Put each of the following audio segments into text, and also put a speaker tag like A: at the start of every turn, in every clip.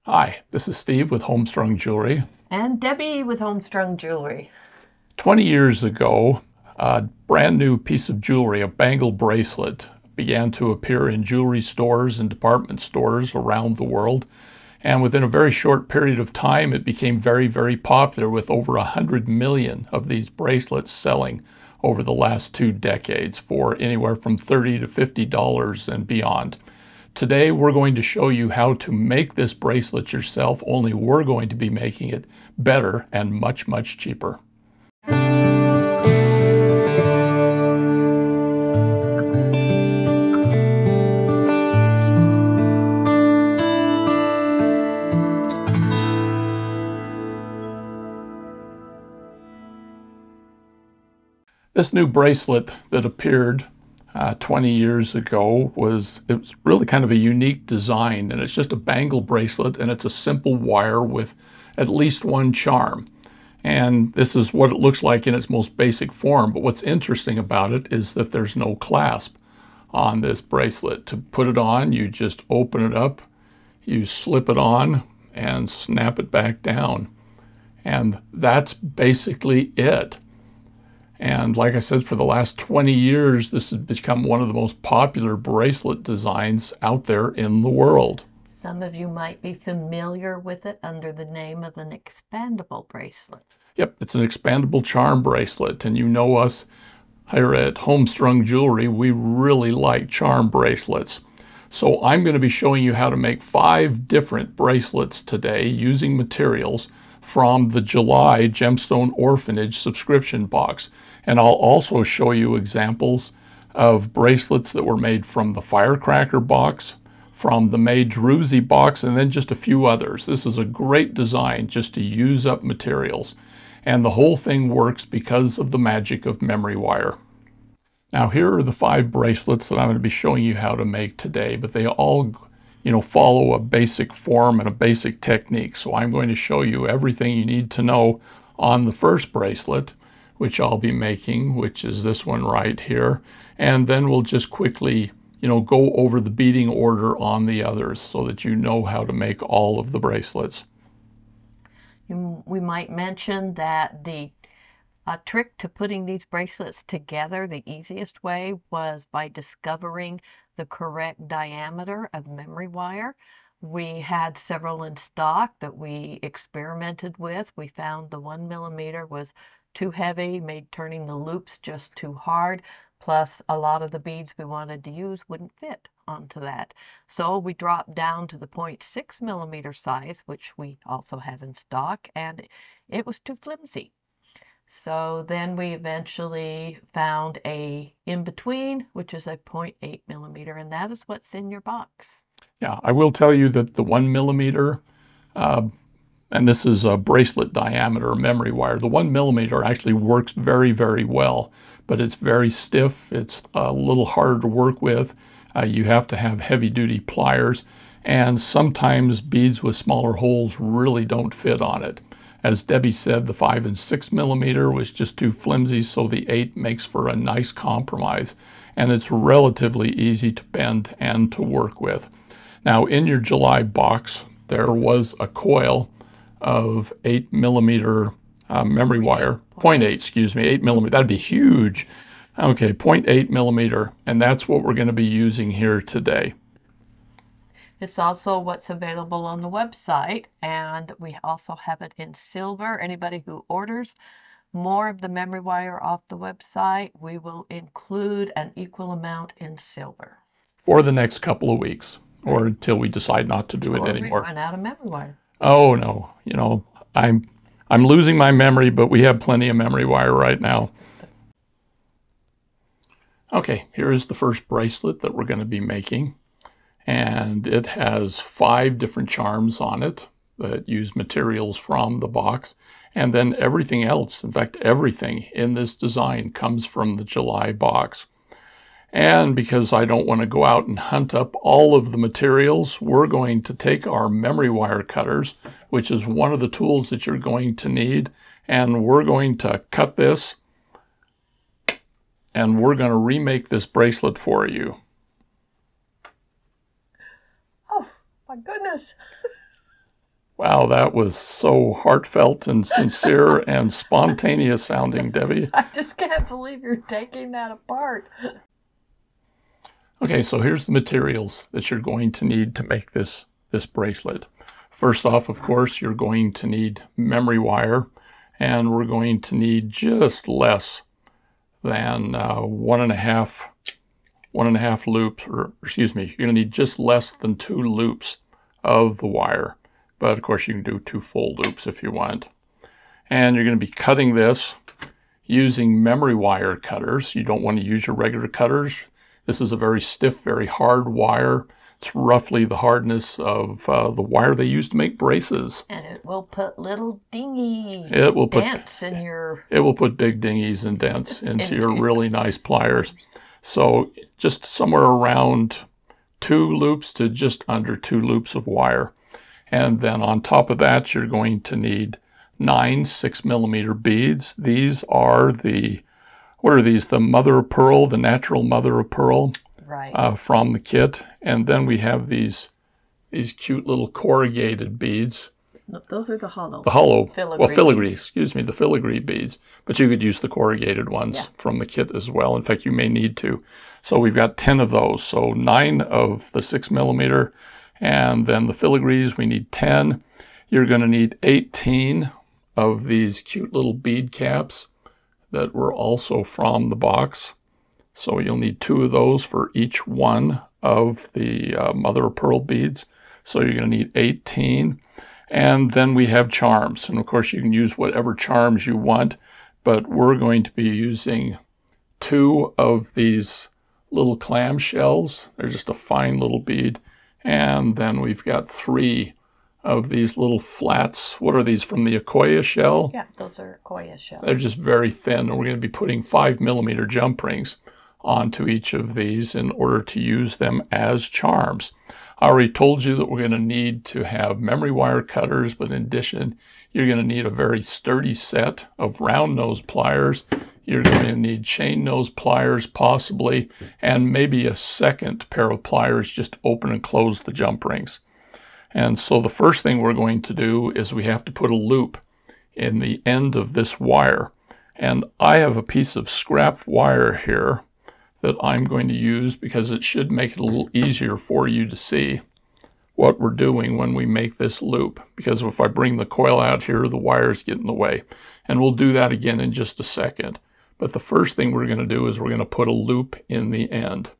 A: Hi, this is Steve with HomeStrung Jewelry.
B: And Debbie with HomeStrung Jewelry.
A: 20 years ago, a brand new piece of jewelry, a bangle bracelet, began to appear in jewelry stores and department stores around the world. And within a very short period of time, it became very, very popular, with over 100 million of these bracelets selling over the last 2 decades for anywhere from $30 to $50 and beyond. Today, we're going to show you how to make this bracelet yourself, only we're going to be making it better and much, much cheaper. This new bracelet that appeared 20 years ago was really kind of a unique design, and it's just a bangle bracelet, and it's a simple wire with at least one charm. And this is what it looks like in its most basic form. But what's interesting about it is that there's no clasp on this bracelet. To put it on, you just open it up, you slip it on, and snap it back down. And that's basically it. And like I said, for the last 20 years, this has become one of the most popular bracelet designs out there in the world.
B: Some of you might be familiar with it under the name of an expandable bracelet.
A: Yep, it's an expandable charm bracelet. And you know us here at HomeStrung Jewelry, we really like charm bracelets. So I'm going to be showing you how to make 5 different bracelets today using materials from the July Gemstone Orphanage Subscription box. And I'll also show you examples of bracelets that were made from the Firecracker box, from the May Druzy box, and then just a few others. This is a great design just to use up materials. And the whole thing works because of the magic of memory wire. Now here are the 5 bracelets that I'm going to be showing you how to make today, but they all follow a basic form and a basic technique. So I'm going to show you everything you need to know on the first bracelet, which I'll be making, which is this one right here. And then we'll just quickly, go over the beading order on the others so that you know how to make all of the bracelets.
B: We might mention that the trick to putting these bracelets together, the easiest way, was by discovering the correct diameter of memory wire. We had several in stock that we experimented with. We found the 1 millimeter was too heavy, made turning the loops just too hard, plus a lot of the beads we wanted to use wouldn't fit onto that. So we dropped down to the 0.6 millimeter size, which we also had in stock, and it was too flimsy. So then we eventually found a in-between, which is a 0.8 millimeter, and that is what's in your box.
A: Yeah, I will tell you that the 1 millimeter, and this is a bracelet diameter memory wire, the 1 millimeter actually works very, very well, but it's very stiff. It's a little harder to work with. You have to have heavy-duty pliers, and sometimes beads with smaller holes really don't fit on it. As Debbie said, the 5 and 6 millimeter was just too flimsy, so the 8 makes for a nice compromise, and it's relatively easy to bend and to work with. Now, in your July box, there was a coil of 8 millimeter memory wire, 0.8, excuse me, 8 millimeter, that'd be huge. Okay, 0.8 millimeter, and that's what we're going to be using here today.
B: It's also what's available on the website, and we also have it in silver. Anybody who orders more of the memory wire off the website, we will include an equal amount in silver.
A: For the next couple of weeks, or until we decide not to do it anymore.
B: We run out of memory wire.
A: Oh no, I'm losing my memory, but we have plenty of memory wire right now. Okay, here is the first bracelet that we're going to be making. And it has 5 different charms on it that use materials from the box. And then everything else, in fact, everything in this design comes from the July box. And because I don't want to go out and hunt up all of the materials, we're going to take our memory wire cutters, which is one of the tools that you're going to need, and we're going to cut this, and we're going to remake this bracelet for you.
B: Oh, my goodness.
A: Wow, that was so heartfelt and sincere and spontaneous sounding, Debbie.
B: I just can't believe you're taking that apart.
A: Okay, so here's the materials that you're going to need to make this bracelet. First off, of course, you're going to need memory wire, and we're going to need just less than one and a half loops, or excuse me, you're going to need just less than 2 loops of the wire. But of course, you can do 2 full loops if you want. And you're going to be cutting this using memory wire cutters. You don't want to use your regular cutters. This is a very stiff, very hard wire. It's roughly the hardness of the wire they use to make braces.
B: And it will put little dingy
A: dents
B: in your...
A: It will put big dingies and dents into your really nice pliers. So just somewhere around 2 loops to just under 2 loops of wire. And then on top of that, you're going to need 9 6mm beads. These are the, what are these? The mother of pearl, the natural mother of pearl,
B: right,
A: from the kit. And then we have these cute little corrugated beads.
B: No, those are the hollow.
A: The hollow, filigree,
B: beads.
A: Excuse me, the filigree beads. But you could use the corrugated ones from the kit as well. In fact, you may need to. So we've got 10 of those. So 9 of the 6mm. And then the filigrees, we need 10. You're going to need 18 of these cute little bead caps that were also from the box. So you'll need 2 of those for each one of the mother of pearl beads. So you're going to need 18. And then we have charms. And of course, you can use whatever charms you want, but we're going to be using 2 of these little clam shells. They're just a fine little bead. And then we've got 3 of these little flats. What are these, from the Akoya shell?
B: Yeah, those are Akoya shells.
A: They're just very thin, and we're going to be putting 5mm jump rings onto each of these in order to use them as charms. I already told you that we're going to need to have memory wire cutters, but in addition, you're going to need a very sturdy set of round nose pliers. You're going to need chain nose pliers possibly, and maybe a second pair of pliers just to open and close the jump rings. And so the first thing we're going to do is we have to put a loop in the end of this wire. And I have a piece of scrap wire here that I'm going to use because it should make it a little easier for you to see what we're doing when we make this loop. Because if I bring the coil out here, the wires get in the way. And we'll do that again in just a second. But the first thing we're going to do is we're going to put a loop in the end.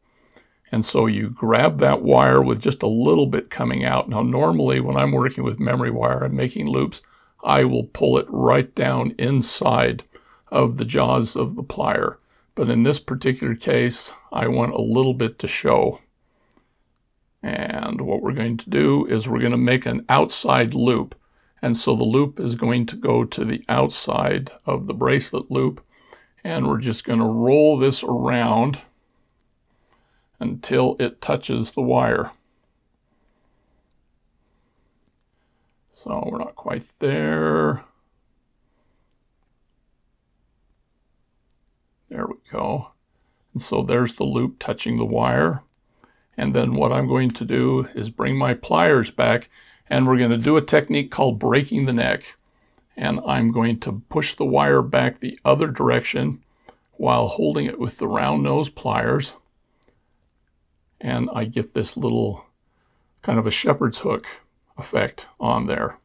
A: And so you grab that wire with just a little bit coming out. Now normally when I'm working with memory wire and making loops, I will pull it right down inside of the jaws of the plier. But in this particular case, I want a little bit to show. And what we're going to do is we're going to make an outside loop. And so the loop is going to go to the outside of the bracelet loop. And we're just going to roll this around until it touches the wire. So we're not quite there. There we go. And so there's the loop touching the wire. And then what I'm going to do is bring my pliers back, and we're going to do a technique called breaking the neck. And I'm going to push the wire back the other direction while holding it with the round nose pliers. And I get this little kind of a shepherd's hook effect on there.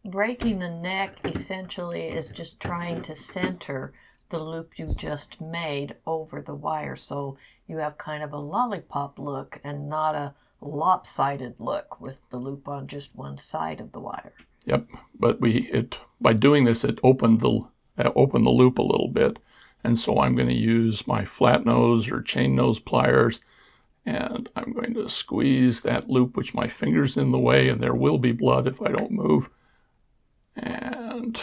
B: Breaking the neck essentially is just trying to center the loop you just made over the wire, so you have kind of a lollipop look and not a lopsided look with the loop on just one side of the wire.
A: Yep, but by doing this, it opened the loop a little bit, and so I'm going to use my flat nose or chain nose pliers, and I'm going to squeeze that loop, which my finger's in the way, and there will be blood if I don't move. And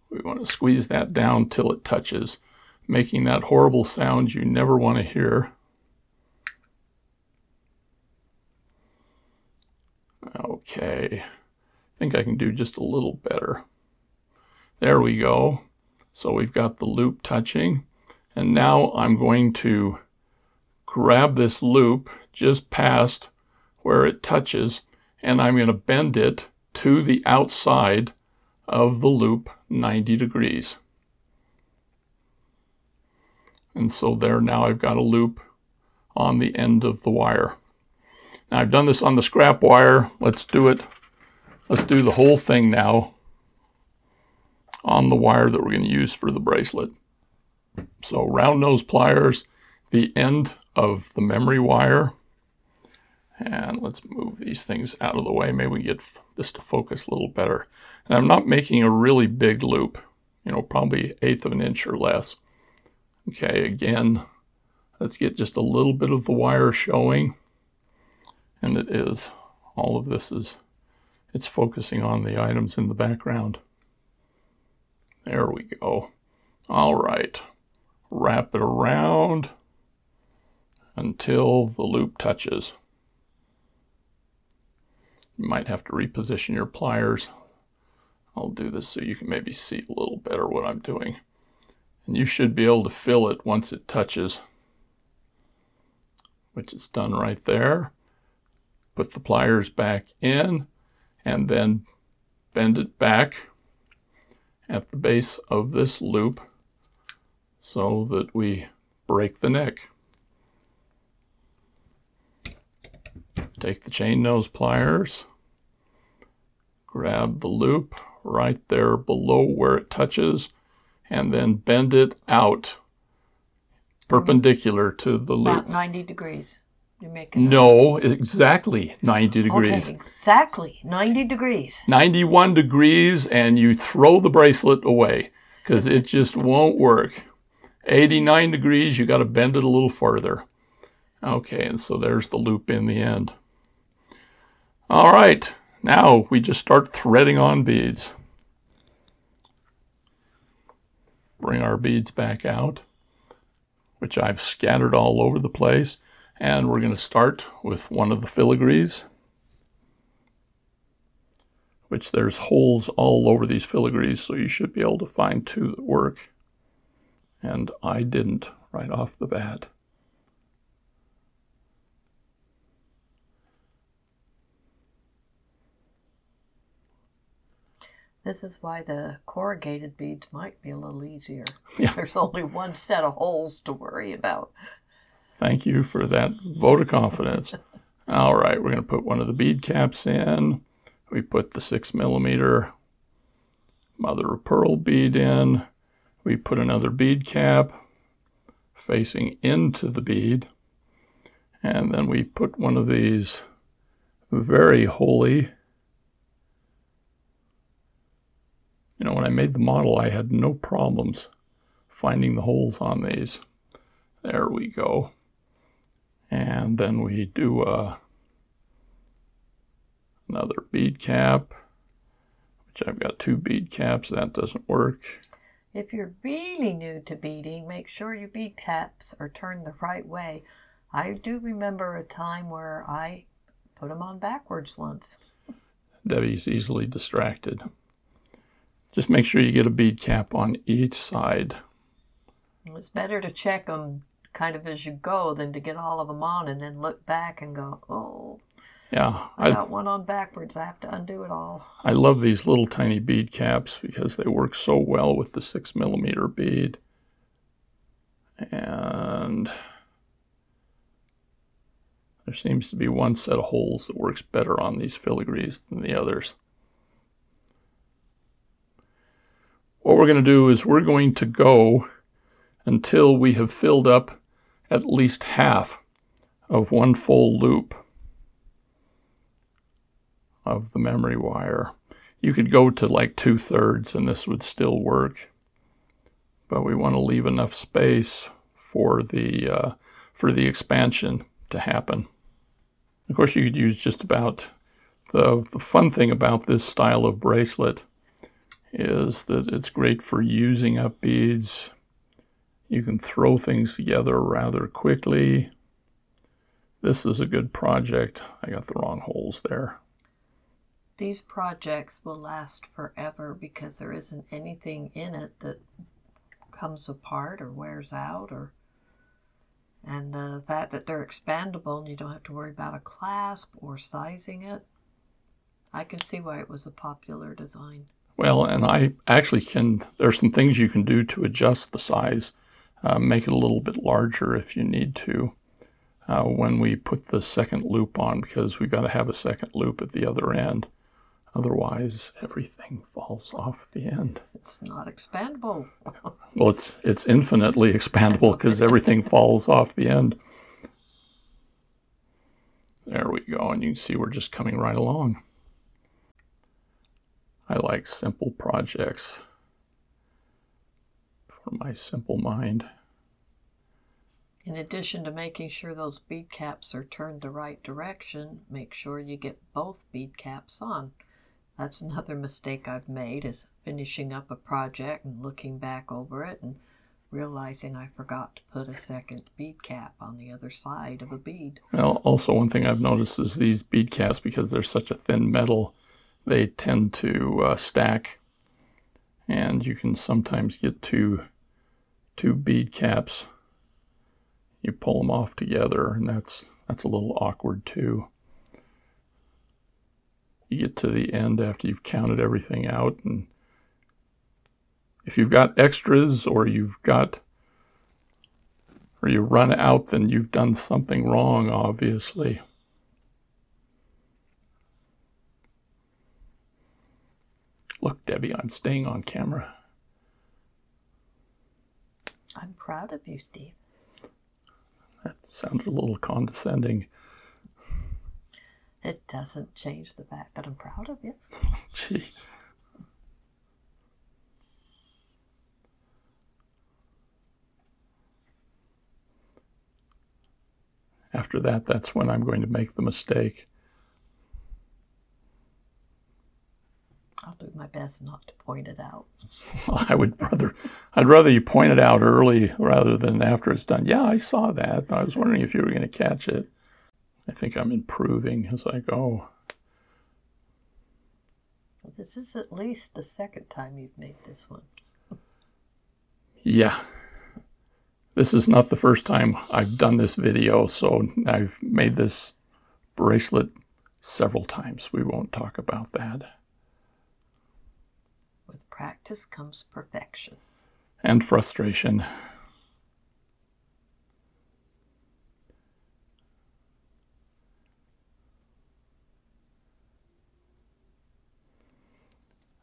A: we want to squeeze that down till it touches, making that horrible sound you never want to hear. Okay, I think I can do just a little better. There we go. So we've got the loop touching, and now I'm going to grab this loop just past where it touches, and I'm going to bend it to the outside of the loop 90 degrees. And so there, now I've got a loop on the end of the wire. Now I've done this on the scrap wire. Let's do it. Let's do the whole thing now on the wire that we're going to use for the bracelet. So round nose pliers, the end of the memory wire. And let's move these things out of the way. Maybe we get this to focus a little better. And I'm not making a really big loop, you know, probably 1/8 of an inch or less. Okay, again, let's get just a little bit of the wire showing. And it is, all of this is, it's focusing on the items in the background. There we go. All right, wrap it around until the loop touches. You might have to reposition your pliers. I'll do this so you can maybe see a little better what I'm doing. And you should be able to fill it once it touches, which is done right there. Put the pliers back in and then bend it back at the base of this loop so that we break the neck. Take the chain nose pliers, grab the loop right there below where it touches, and then bend it out perpendicular to the loop.
B: About 90 degrees. You're making
A: No, exactly 90 degrees.
B: Okay, exactly 90 degrees.
A: 91 degrees, and you throw the bracelet away because it just won't work. 89 degrees, you got to bend it a little further. Okay, and so there's the loop in the end. All right, now we just start threading on beads. Bring our beads back out, which I've scattered all over the place. And we're going to start with one of the filigrees, which there's holes all over these filigrees, so you should be able to find 2 that work. And I didn't right off the bat.
B: This is why the corrugated beads might be a little easier.
A: Yeah.
B: There's only one set of holes to worry about.
A: Thank you for that vote of confidence. All right, we're going to put one of the bead caps in. We put the 6mm mother of pearl bead in. We put another bead cap facing into the bead. And then we put one of these very holy. You know, when I made the model, I had no problems finding the holes on these. There we go. And then we do another bead cap, which I've got 2 bead caps. That doesn't work.
B: If you're really new to beading, make sure your bead caps are turned the right way. I do remember a time where I put them on backwards once.
A: Debbie's easily distracted. Just make sure you get a bead cap on each side.
B: It's better to check them kind of as you go than to get all of them on and then look back and go, oh,
A: yeah,
B: I got one on backwards. I have to undo it all.
A: I love these little tiny bead caps because they work so well with the 6mm bead. And there seems to be one set of holes that works better on these filigrees than the others. What we're going to do is we're going to go until we have filled up at least half of one full loop of the memory wire. You could go to like 2/3 and this would still work, but we want to leave enough space for the expansion to happen. Of course, you could use just about the fun thing about this style of bracelet is that it's great for using up beads. You can throw things together rather quickly. This is a good project. I got the wrong holes there.
B: These projects will last forever because there isn't anything in it that comes apart or wears out, and the fact that they're expandable and you don't have to worry about a clasp or sizing it. I can see why it was a popular design.
A: Well, and I actually there's some things you can do to adjust the size, make it a little bit larger if you need to when we put the second loop on, because we've got to have a second loop at the other end. Otherwise, everything falls off the end.
B: It's not expandable.
A: Well, it's infinitely expandable because everything falls off the end. There we go, and you can see we're just coming right along. I like simple projects for my simple mind.
B: In addition to making sure those bead caps are turned the right direction, make sure you get both bead caps on. That's another mistake I've made, is finishing up a project and looking back over it and realizing I forgot to put a second bead cap on the other side of a bead.
A: Well, also one thing I've noticed is these bead caps, because they're such a thin metal, they tend to stack, and you can sometimes get two bead caps. You pull them off together, and that's a little awkward too. You get to the end after you've counted everything out, and if you've got extras or you run out, then you've done something wrong, obviously. Look, Debbie, I'm staying on camera.
B: I'm proud of you, Steve.
A: That sounded a little condescending.
B: It doesn't change the fact that I'm proud of you.
A: Gee. After that, that's when I'm going to make the mistake.
B: I'll do my best not to point it out.
A: I'd rather you point it out early rather than after it's done. Yeah, I saw that. I was wondering if you were going to catch it. I think I'm improving as I go.
B: Well, this is at least the second time you've made this one.
A: Yeah. This is not the first time I've done this video, so I've made this bracelet several times. We won't talk about that.
B: With practice comes perfection.
A: And frustration.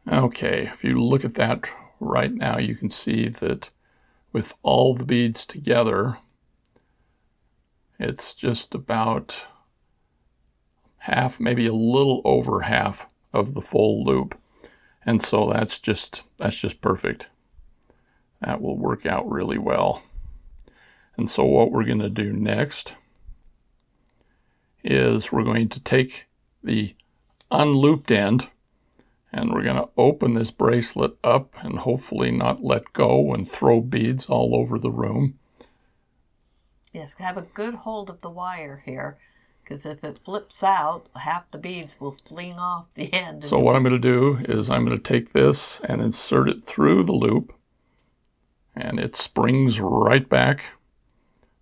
A: Okay, if you look at that right now, you can see that with all the beads together, it's just about half, maybe a little over half of the full loop. And so that's just perfect. That will work out really well. And so what we're going to do next is we're going to take the unlooped end, and we're going to open this bracelet up and hopefully not let go and throw beads all over the room.
B: Yes, have a good hold of the wire here, because if it flips out, half the beads will fling off the end.
A: So what I'm going to do is I'm going to take this and insert it through the loop, and it springs right back.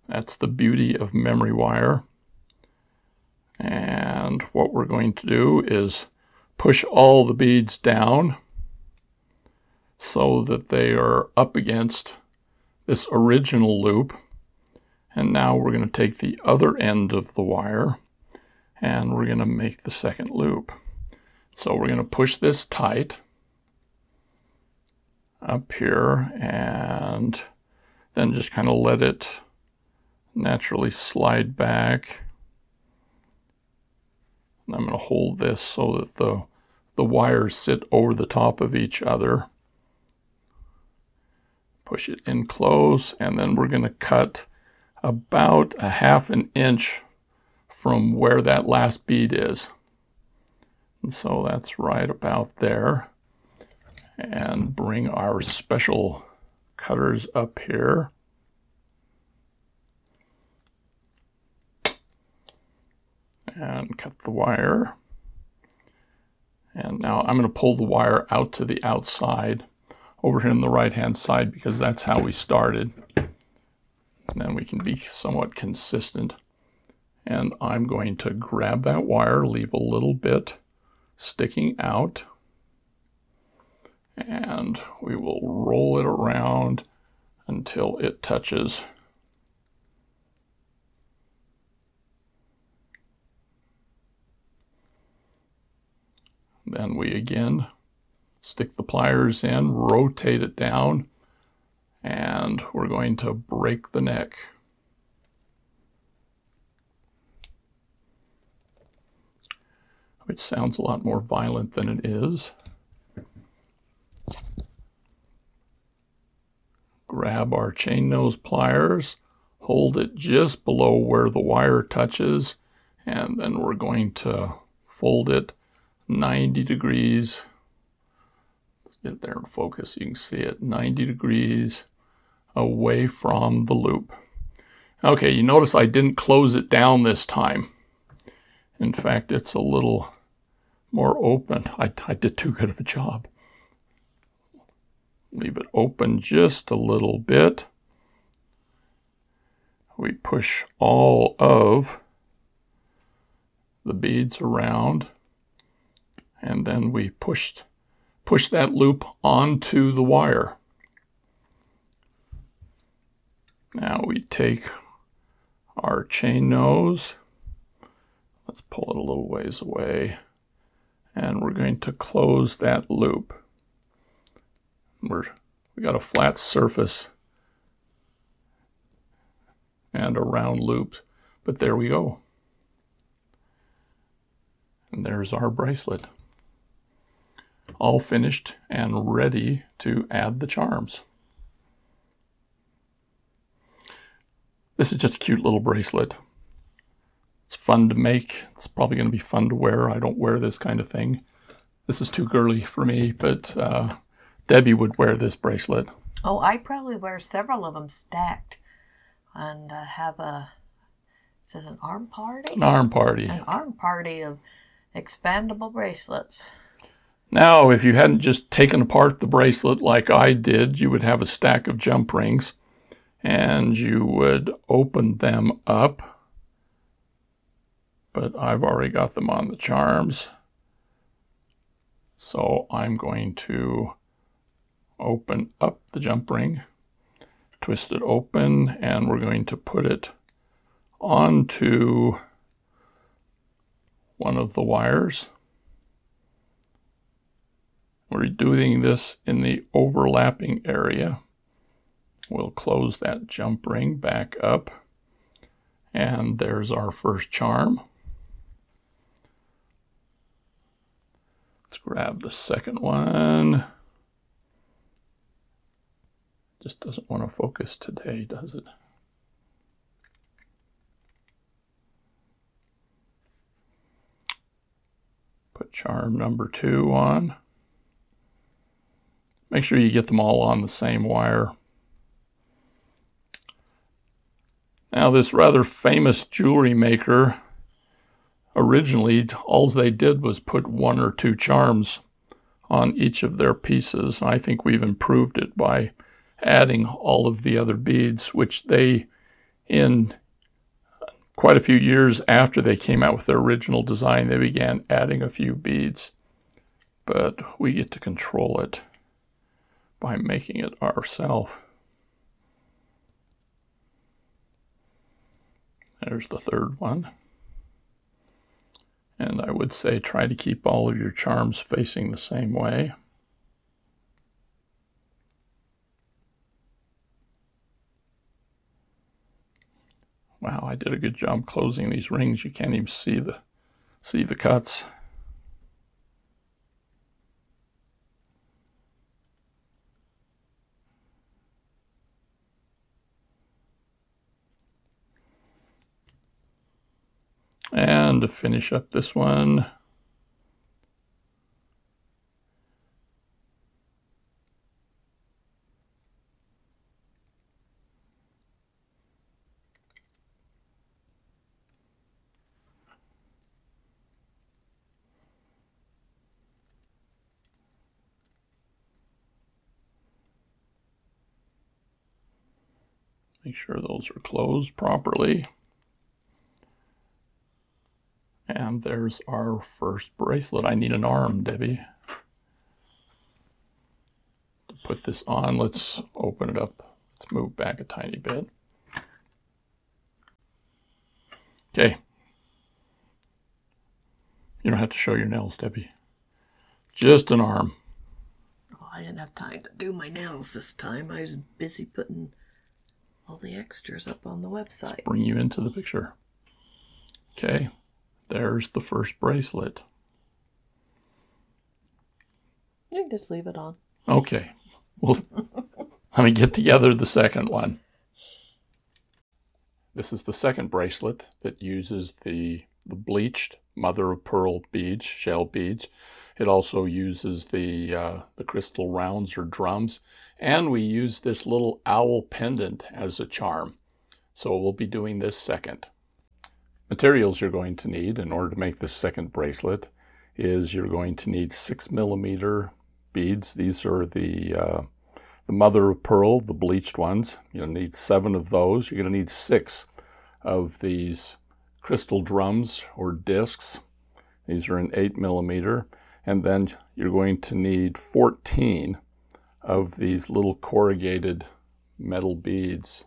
A: That's the beauty of memory wire. And what we're going to do is push all the beads down so that they are up against this original loop. And now we're going to take the other end of the wire and we're going to make the second loop. So we're going to push this tight up here and then just kind of let it naturally slide back. And I'm going to hold this so that the wires sit over the top of each other. Push it in close, and then we're going to cut about a ½ an inch from where that last bead is. And so that's right about there. And bring our special cutters up here. And cut the wire. And now I'm going to pull the wire out to the outside over here on the right hand side because that's how we started. And then we can be somewhat consistent. And I'm going to grab that wire, leave a little bit sticking out. And we will roll it around until it touches. Then we again stick the pliers in, rotate it down, and we're going to break the neck. Which sounds a lot more violent than it is. Grab our chain nose pliers, hold it just below where the wire touches, and then we're going to fold it 90 degrees. Let's get there and focus. You can see it 90 degrees away from the loop. Okay, you notice I didn't close it down this time. In fact, it's a little more open. I did too good of a job. Leave it open just a little bit. We push all of the beads around, and then we push that loop onto the wire. Now we take our chain nose, let's pull it a little ways away, and we're going to close that loop. We got a flat surface and a round loop, but there we go. And there's our bracelet. All finished and ready to add the charms. This is just a cute little bracelet. It's fun to make. It's probably going to be fun to wear. I don't wear this kind of thing. This is too girly for me, but Debbie would wear this bracelet.
B: Oh, I probably wear several of them stacked and have a, is it an arm party?
A: An arm party.
B: An arm party of expandable bracelets.
A: Now, if you hadn't just taken apart the bracelet like I did, you would have a stack of jump rings and you would open them up. But I've already got them on the charms. So I'm going to open up the jump ring, twist it open, and we're going to put it onto one of the wires. We're doing this in the overlapping area. We'll close that jump ring back up, and there's our first charm. Let's grab the second one. Just doesn't want to focus today, does it? Put charm number 2 on. Make sure you get them all on the same wire. Now, this rather famous jewelry maker, originally all they did was put 1 or 2 charms on each of their pieces. I think we've improved it by adding all of the other beads, which they, in quite a few years after they came out with their original design, they began adding a few beads. But we get to control it by making it ourselves. There's the third one. And I would say try to keep all of your charms facing the same way. Wow, I did a good job closing these rings. You can't even see the cuts. And to finish up this one, make sure those are closed properly. And And there's our first bracelet. I need an arm, Debbie. To put this on, let's open it up. Let's move back a tiny bit. Okay. You don't have to show your nails, Debbie. Just an arm.
B: Oh, I didn't have time to do my nails this time. I was busy putting all the extras up on the website.
A: Let's bring you into the picture. Okay. There's the first bracelet.
B: You can just leave it on.
A: Okay. Well, let me get together the second one. This is the second bracelet that uses the bleached mother of pearl beads, shell beads. It also uses the crystal rounds or drums. And we use this little owl pendant as a charm. So we'll be doing this second. Materials you're going to need in order to make this second bracelet is you're going to need 6mm beads. These are the mother of pearl, the bleached ones. You'll need 7 of those. You're going to need 6 of these crystal drums or discs. These are in 8mm. And then you're going to need 14 of these little corrugated metal beads.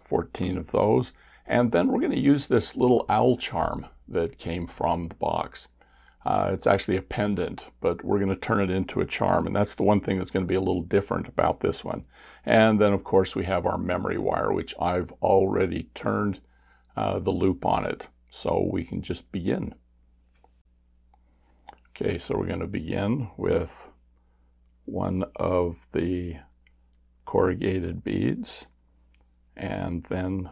A: 14 of those. And then we're going to use this little owl charm that came from the box. It's actually a pendant, but we're going to turn it into a charm. And that's the one thing that's going to be a little different about this one. And then, of course, we have our memory wire, which I've already turned the loop on it. So we can just begin. Okay, so we're going to begin with one of the corrugated beads, and then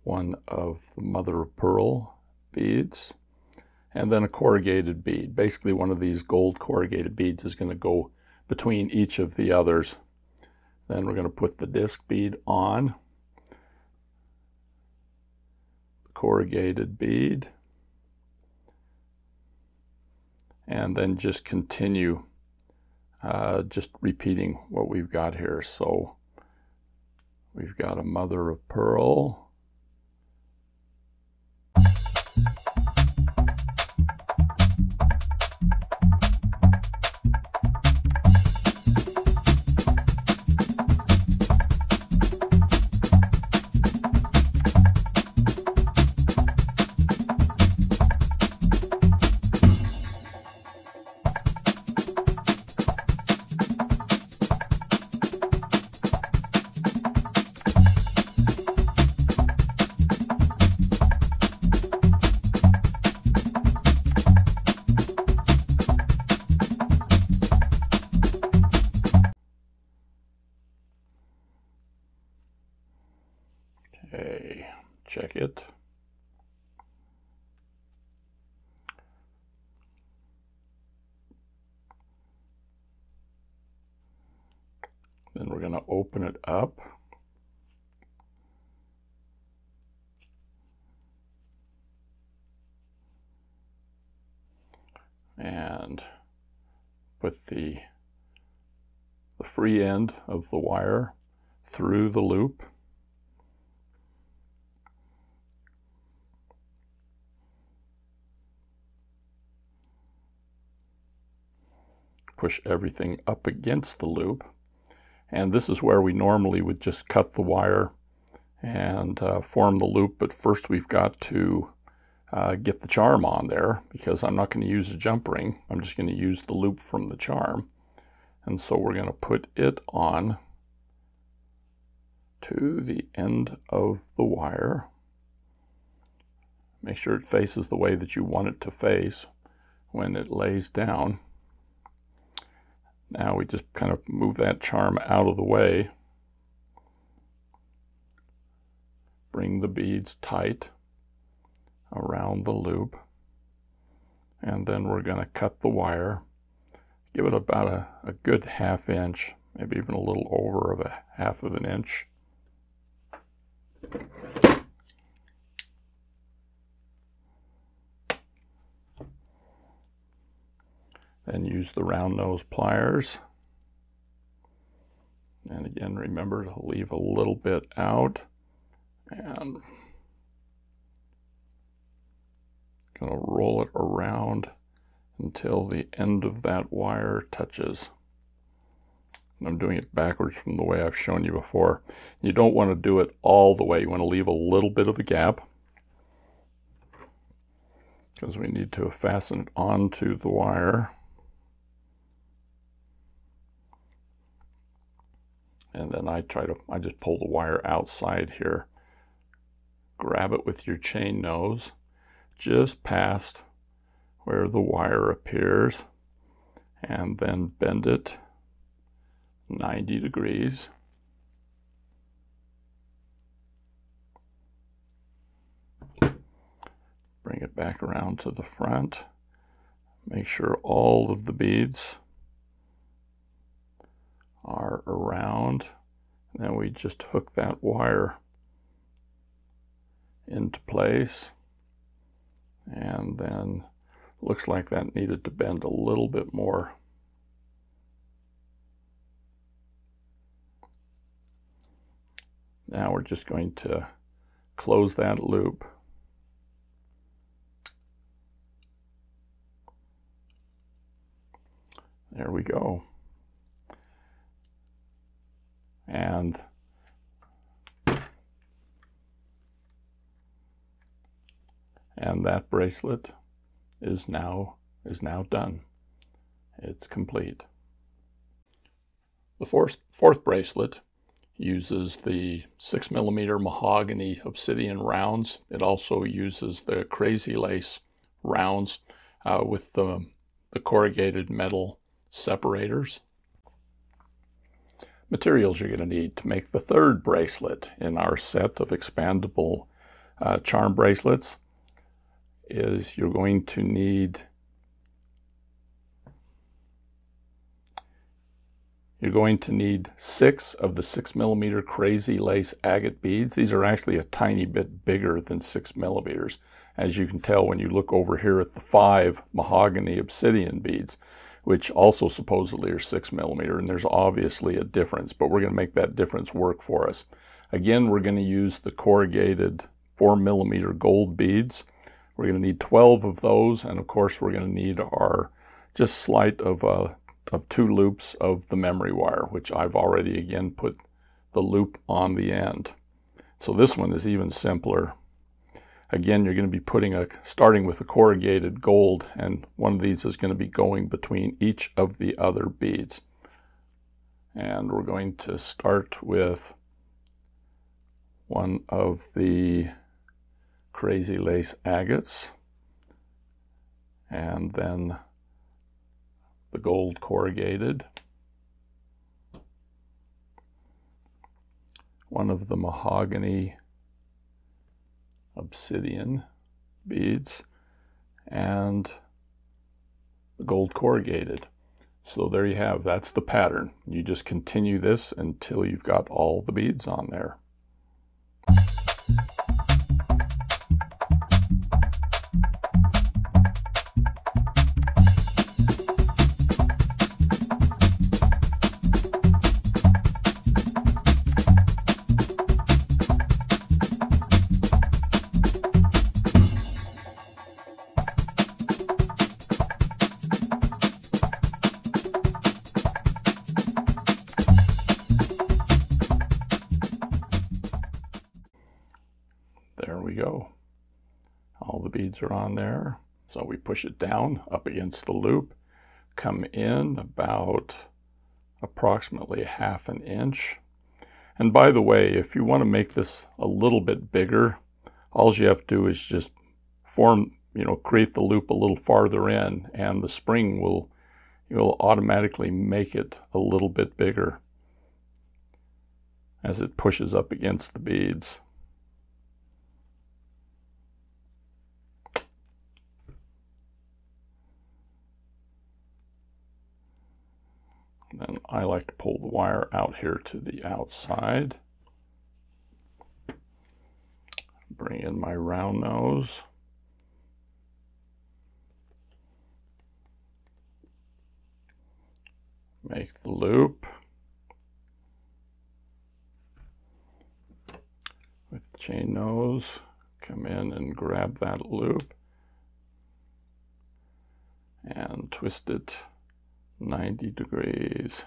A: one of the mother of pearl beads, and then a corrugated bead. Basically, one of these gold corrugated beads is going to go between each of the others. Then we're going to put the disc bead on, the corrugated bead, and then just continue just repeating what we've got here. So we've got a mother of pearl, okay, check it. Then we're going to open it up. And put the free end of the wire through the loop. Push everything up against the loop. And this is where we normally would just cut the wire and form the loop. But first we've got to get the charm on there, because I'm not going to use a jump ring. I'm just going to use the loop from the charm. And so we're going to put it on to the end of the wire. Make sure it faces the way that you want it to face when it lays down. Now we just kind of move that charm out of the way. Bring the beads tight around the loop. And then we're going to cut the wire. Give it about a good 1/2 inch, maybe even a little over of a 1/2 of an inch. Then use the round nose pliers. And again, remember to leave a little bit out. And going to roll it around until the end of that wire touches. And I'm doing it backwards from the way I've shown you before. You don't want to do it all the way. You want to leave a little bit of a gap because we need to fasten it onto the wire. And then I just pull the wire outside here. Grab it with your chain nose just past where the wire appears, and then bend it 90 degrees. Bring it back around to the front. Make sure all of the beads are around. And then we just hook that wire into place. And then looks like that needed to bend a little bit more. Now we're just going to close that loop. There we go. And that bracelet is now done. It's complete. The fourth bracelet uses the 6mm mahogany obsidian rounds. It also uses the crazy lace rounds with the corrugated metal separators. Materials you're going to need to make the third bracelet in our set of expandable charm bracelets is you're going to need You're going to need 6 of the 6mm crazy lace agate beads. These are actually a tiny bit bigger than 6mm. As you can tell when you look over here at the 5 mahogany obsidian beads, which also supposedly are 6mm, and there's obviously a difference, but we're going to make that difference work for us. Again, we're going to use the corrugated 4mm gold beads. We're going to need 12 of those, and of course we're going to need our just slight of 2 loops of the memory wire, which I've already again put the loop on the end. So this one is even simpler. Again, you're going to be starting with the corrugated gold, and one of these is going to be going between each of the other beads. And we're going to start with one of the crazy lace agates, and then the gold corrugated, one of the mahogany obsidian beads, and the gold corrugated. So there you have, that's the pattern. You just continue this until you've got all the beads on there. There we go. All the beads are on there. So we push it down up against the loop, come in about approximately 1/2 inch. And by the way, if you want to make this a little bit bigger, all you have to do is just create the loop a little farther in, and the spring will automatically make it a little bit bigger as it pushes up against the beads. Then I like to pull the wire out here to the outside. Bring in my round nose. Make the loop with chain nose, come in and grab that loop and twist it 90 degrees.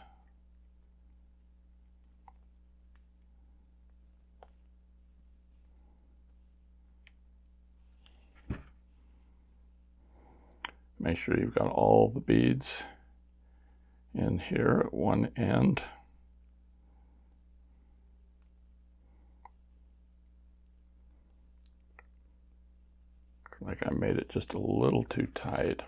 A: Make sure you've got all the beads in here at one end. Like I made it just a little too tight.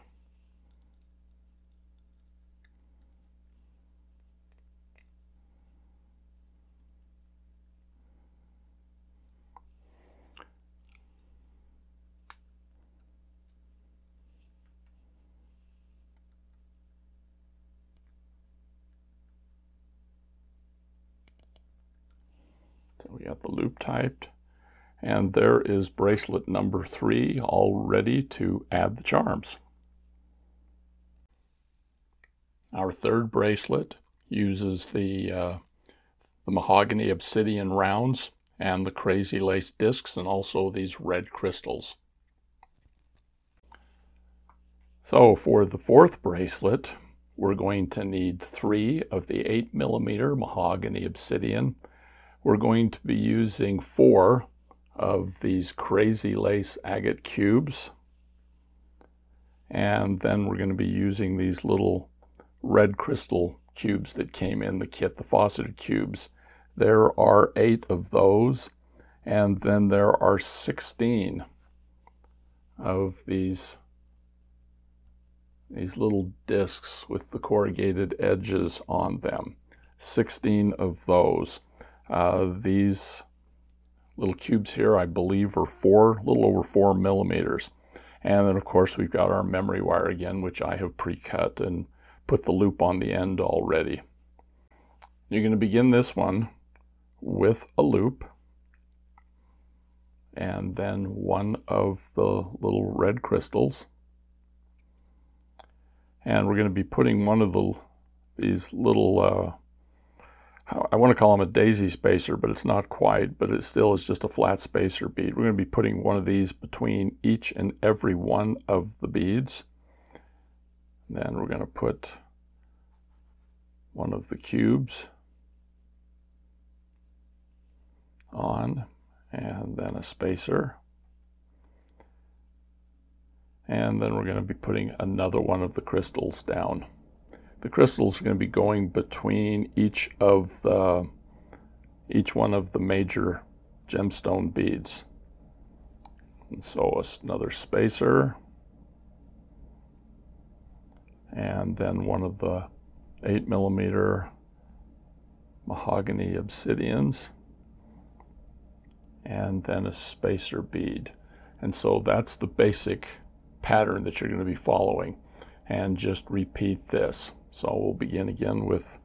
A: So we got the loop typed, and there is bracelet number 3 all ready to add the charms. Our third bracelet uses the mahogany obsidian rounds and the crazy lace discs, and also these red crystals. So for the fourth bracelet, we're going to need 3 of the 8mm mahogany obsidian. We're going to be using 4 of these crazy lace agate cubes. And then we're going to be using these little red crystal cubes that came in the kit, the faceted cubes. There are 8 of those, and then there are 16 of these little discs with the corrugated edges on them. 16 of those. These little cubes here, I believe, are a little over 4mm. And then, of course, we've got our memory wire again, which I have pre-cut and put the loop on the end already. You're going to begin this one with a loop, and then one of the little red crystals. And we're going to be putting one of these little, I want to call them a daisy spacer, but it's not quite, but it still is just a flat spacer bead. We're going to be putting one of these between each and every one of the beads. Then we're going to put one of the cubes on, and then a spacer. And then we're going to be putting another one of the crystals down. The crystals are going to be going between each one of the major gemstone beads. And so another spacer, and then one of the 8mm mahogany obsidians, and then a spacer bead. And so that's the basic pattern that you're going to be following, and just repeat this. So we'll begin again with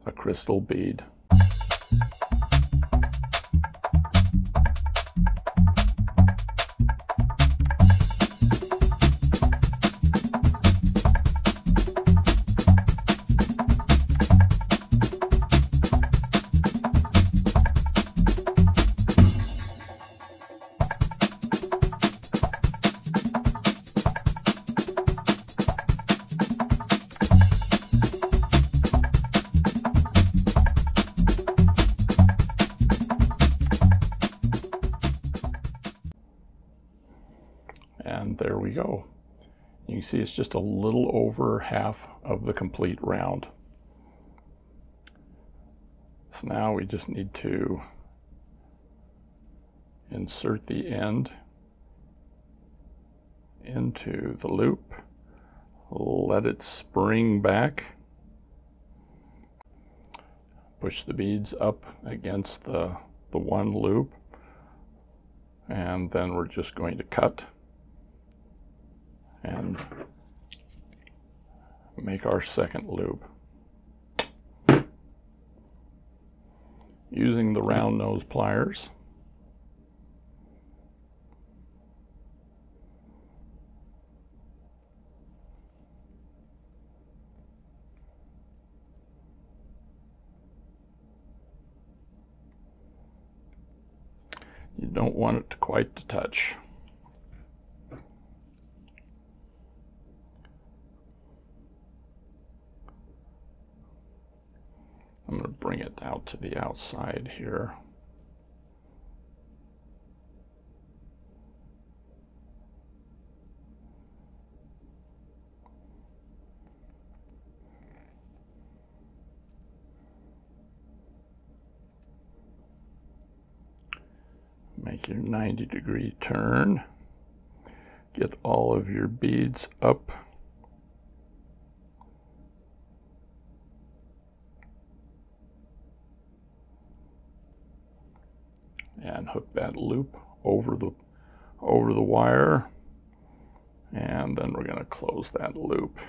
A: a crystal bead. And there we go. You can see it's just a little over half of the complete round. So now we just need to insert the end into the loop, let it spring back, push the beads up against the one loop, and then we're just going to cut and make our second loop. Using the round nose pliers, you don't want it to quite to touch. I'm going to bring it out to the outside here. Make your 90-degree turn. Get all of your beads up. And hook that loop over the wire. And then we're going to close that loop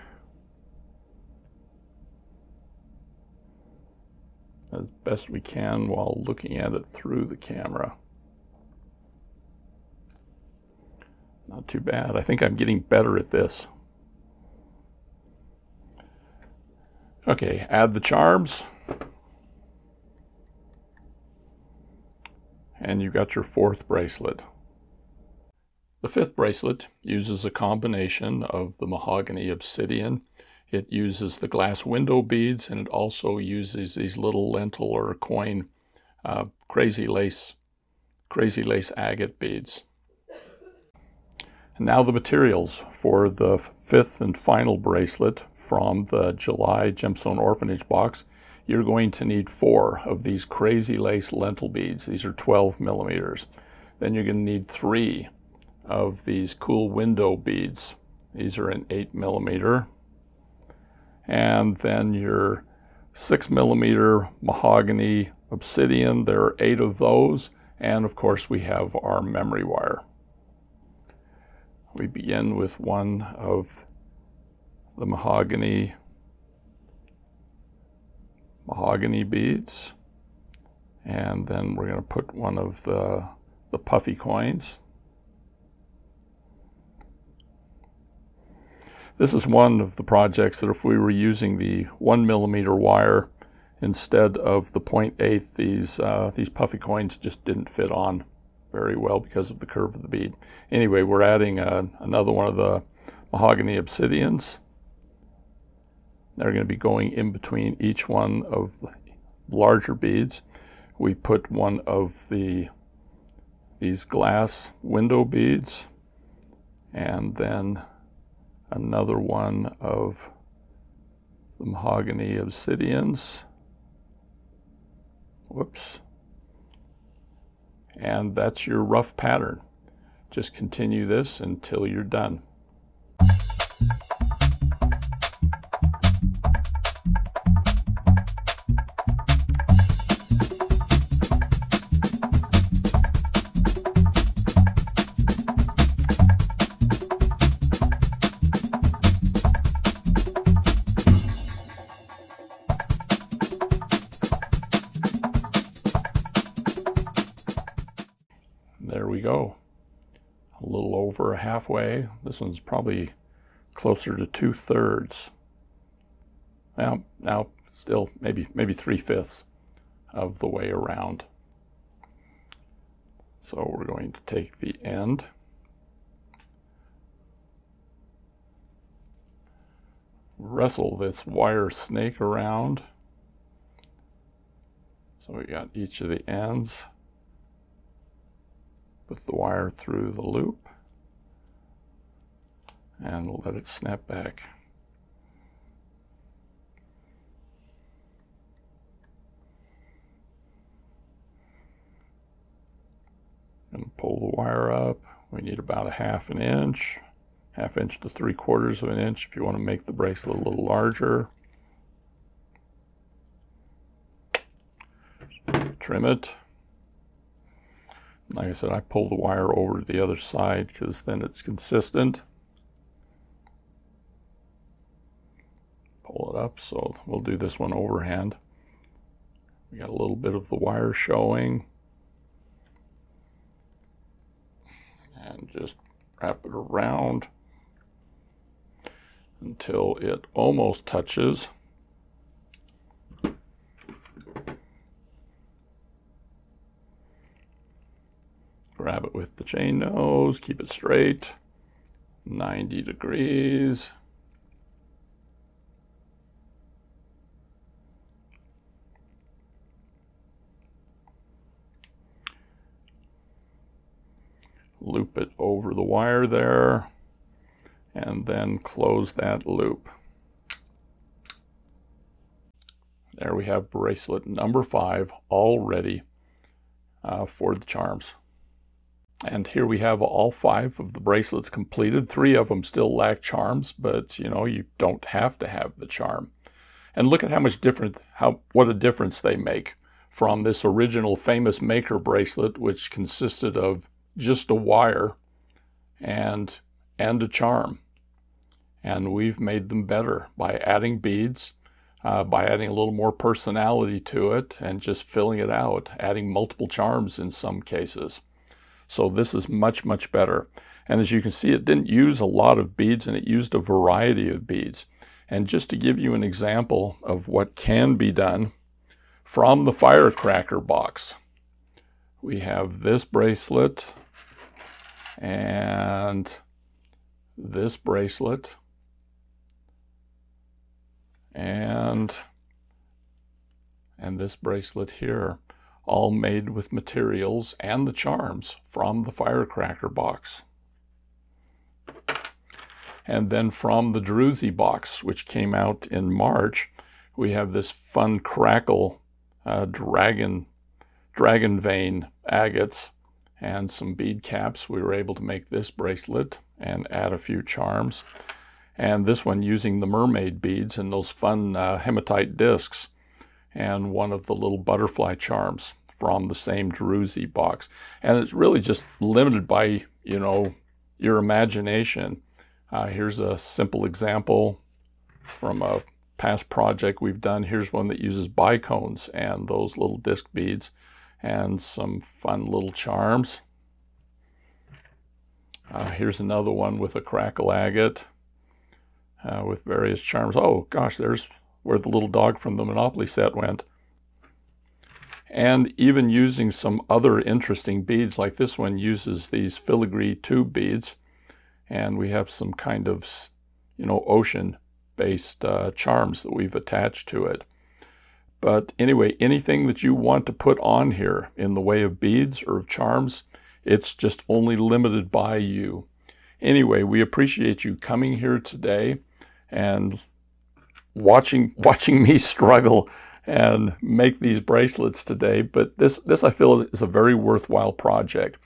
A: as best we can while looking at it through the camera. Not too bad. I think I'm getting better at this. Okay, add the charms. And you've got your fourth bracelet. The fifth bracelet uses a combination of the mahogany obsidian. It uses the glass window beads, and it also uses these little lentil or coin crazy lace agate beads. And now the materials for the fifth and final bracelet from the July Gemstone Orphanage box. You're going to need 4 of these crazy lace lentil beads. These are 12 millimeters. Then you're going to need 3 of these cool window beads. These are an 8 millimeter. And then your 6 millimeter mahogany obsidian. There are 8 of those. And of course we have our memory wire. We begin with one of the mahogany beads, and then we're going to put one of the puffy coins. This is one of the projects that if we were using the 1 millimeter wire instead of the 0.8, these puffy coins just didn't fit on very well because of the curve of the bead. Anyway, we're adding another one of the mahogany obsidians. They're going to be going in between each one of the larger beads. We put one of these glass window beads, and then another one of the mahogany obsidians. Whoops. And that's your rough pattern. Just continue this until you're done. There we go. A little over halfway. This one's probably closer to 2/3. Well, now still maybe 3/5 of the way around. So we're going to take the end, wrestle this wire snake around. So we got each of the ends. Put the wire through the loop and let it snap back. And pull the wire up. We need about a 1/2 inch, 1/2 inch to 3/4 of an inch if you want to make the bracelet a little larger. Trim it. Like I said, I pull the wire over to the other side because then it's consistent. Pull it up, so we'll do this one overhand. We got a little bit of the wire showing. And just wrap it around until it almost touches. Of Grab it with the chain nose, keep it straight, 90 degrees. Loop it over the wire there, and then close that loop. There we have bracelet number 5 all ready for the charms. And here we have all 5 of the bracelets completed. 3 of them still lack charms, but you know, you don't have to have the charm. And look at how much what a difference they make from this original famous maker bracelet, which consisted of just a wire and a charm. And we've made them better by adding beads, by adding a little more personality to it and just filling it out, adding multiple charms in some cases. So this is much, much better. And as you can see, it didn't use a lot of beads, and it used a variety of beads. And just to give you an example of what can be done from the firecracker box, we have this bracelet and this bracelet and this bracelet here, all made with materials and the charms from the firecracker box. And then from the Druzy box, which came out in March, we have this fun crackle dragon vein agates and some bead caps. We were able to make this bracelet and add a few charms. And this one using the mermaid beads and those fun hematite discs, and one of the little butterfly charms from the same Druzy box. And it's really just limited by, you know, your imagination. Here's a simple example from a past project we've done. Here's one that uses bicones and those little disc beads and some fun little charms. Here's another one with a crackle agate with various charms. Oh gosh, there's where the little dog from the Monopoly set went. And even using some other interesting beads, like this one uses these filigree tube beads. And we have some kind of, you know, ocean-based charms that we've attached to it. But anyway, anything that you want to put on here in the way of beads or of charms, it's just only limited by you. Anyway, we appreciate you coming here today and watching me struggle and make these bracelets today. But this I feel is a very worthwhile project.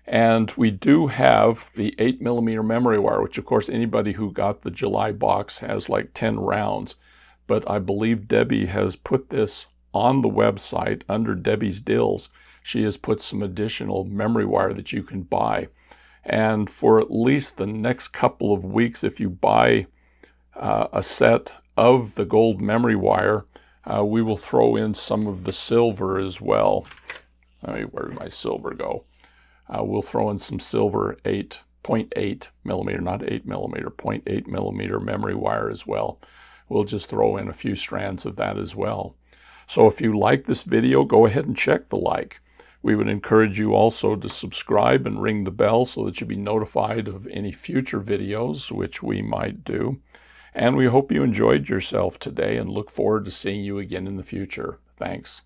A: And we do have the 8mm memory wire, which of course anybody who got the July box has like 10 rounds. But I believe Debby has put this on the website under Debby's Deals. She has put some additional memory wire that you can buy. And for at least the next couple of weeks, if you buy a set of the gold memory wire, we will throw in some of the silver as well. Where did my silver go? We'll throw in some silver 0.8 millimeter, not 8mm, 0.8 millimeter memory wire as well. We'll just throw in a few strands of that as well. So if you like this video, go ahead and check the like. We would encourage you also to subscribe and ring the bell so that you'll be notified of any future videos which we might do. And we hope you enjoyed yourself today and look forward to seeing you again in the future. Thanks.